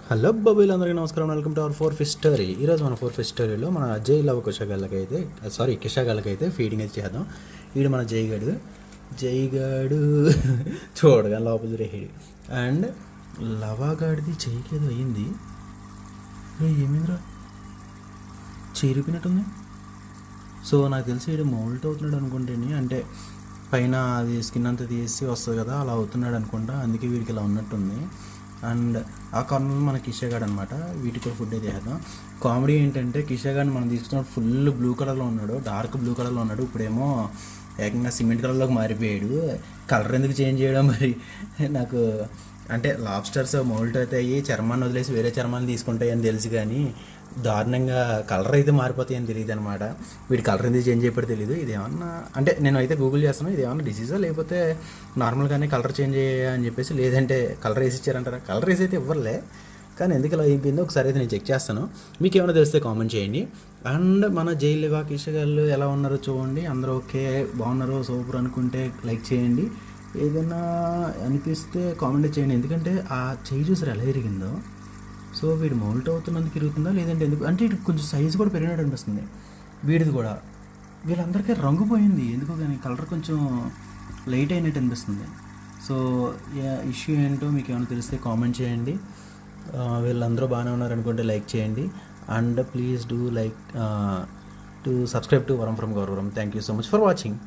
Hello బాబులందరికీ నమస్కారం. Welcome to our four fish story. ఈరోజు మన ఫోర్ ఫిష్ స్టోరీలో మన జై లవ్ కిషాగాళ్ళకైతే ఫీడింగ్ అయితే చేద్దాం. వీడు మన జైగాడు చూడగా లోపల రేహిడి అండ్ లవాగాడిది చేయికి ఏదో అయింది. ఏమైందిరా, చీరిపినట్టుంది. సో నాకు తెలిసి వీడు మౌల్ట్ అవుతున్నాడు అనుకుంటేని, అంటే పైన అది స్కిన్ అంతా తీసి వస్తుంది కదా, అలా అవుతున్నాడు అనుకుంటా. అందుకే వీడికి ఇలా ఉన్నట్టుంది. అండ్ ఆ కార్నర్లో మన కిషాగాడ్ అనమాట. వీటికి ఫుడ్ అయితే చేద్దాం. కామెడీ ఏంటంటే కిషాగాడ్ మనం తీసుకున్న ఫుల్ బ్లూ కలర్లో ఉన్నాడు, డార్క్ బ్లూ కలర్లో ఉన్నాడు. ఇప్పుడేమో ఏకంగా సిమెంట్ కలర్లోకి మారిపోయాడు. కలర్ ఎందుకు చేంజ్ చేయడం మరి నాకు, అంటే లాబ్స్టర్స్ మౌల్ట్ అయితే అయ్యి చర్మాన్ని వదిలేసి వేరే చర్మాన్ని తీసుకుంటాయి అని తెలుసు, కానీ దారుణంగా కలర్ అయితే మారిపోతాయి అని తెలియదు అనమాట. వీడి కలర్ ఎందుకు చేంజ్ చేయబడి తెలియదు. ఇదేమన్నా అంటే నేను అయితే గూగుల్ చేస్తాను, ఇది ఏమన్నా డిసీజా లేకపోతే నార్మల్గానే కలర్ చేంజ్ అని చెప్పేసి, లేదంటే కలర్ వేసి ఇచ్చారంటారా. కలర్ వేసి అయితే ఇవ్వలే, కానీ ఎందుకు ఇలా అయిపోయిందో ఒకసారి అయితే నేను చెక్ చేస్తాను. మీకు ఏమైనా తెలిస్తే కామెంట్ చేయండి. అండ్ మన జైలుగా కిషగాళ్ళు ఎలా ఉన్నారో చూడండి. అందరూ ఓకే బాగున్నారు సూపర్ అనుకుంటే లైక్ చేయండి, ఏదైనా అనిపిస్తే కామెంట్ చేయండి. ఎందుకంటే ఆ చేయి చూసారు ఎలా ఎరిగిందో. సో వీడు మౌల్ట్ అవుతున్నందుకు ఇరుగుతుందా, లేదంటే ఎందుకు అంటే ఇటు కొంచెం సైజు కూడా పెరిగినట్టు అనిపిస్తుంది వీడిది కూడా. వీళ్ళందరికీ రంగు పోయింది ఎందుకో, కానీ కలర్ కొంచెం లైట్ అయినట్టు అనిపిస్తుంది. సో ఇష్యూ ఏంటో మీకు ఏమైనా తెలిస్తే కామెంట్ చేయండి. వీళ్ళందరూ బాగానే ఉన్నారనుకుంటే లైక్ చేయండి. And please do like to subscribe to Varam from Gauravaram. Thank you so much for watching.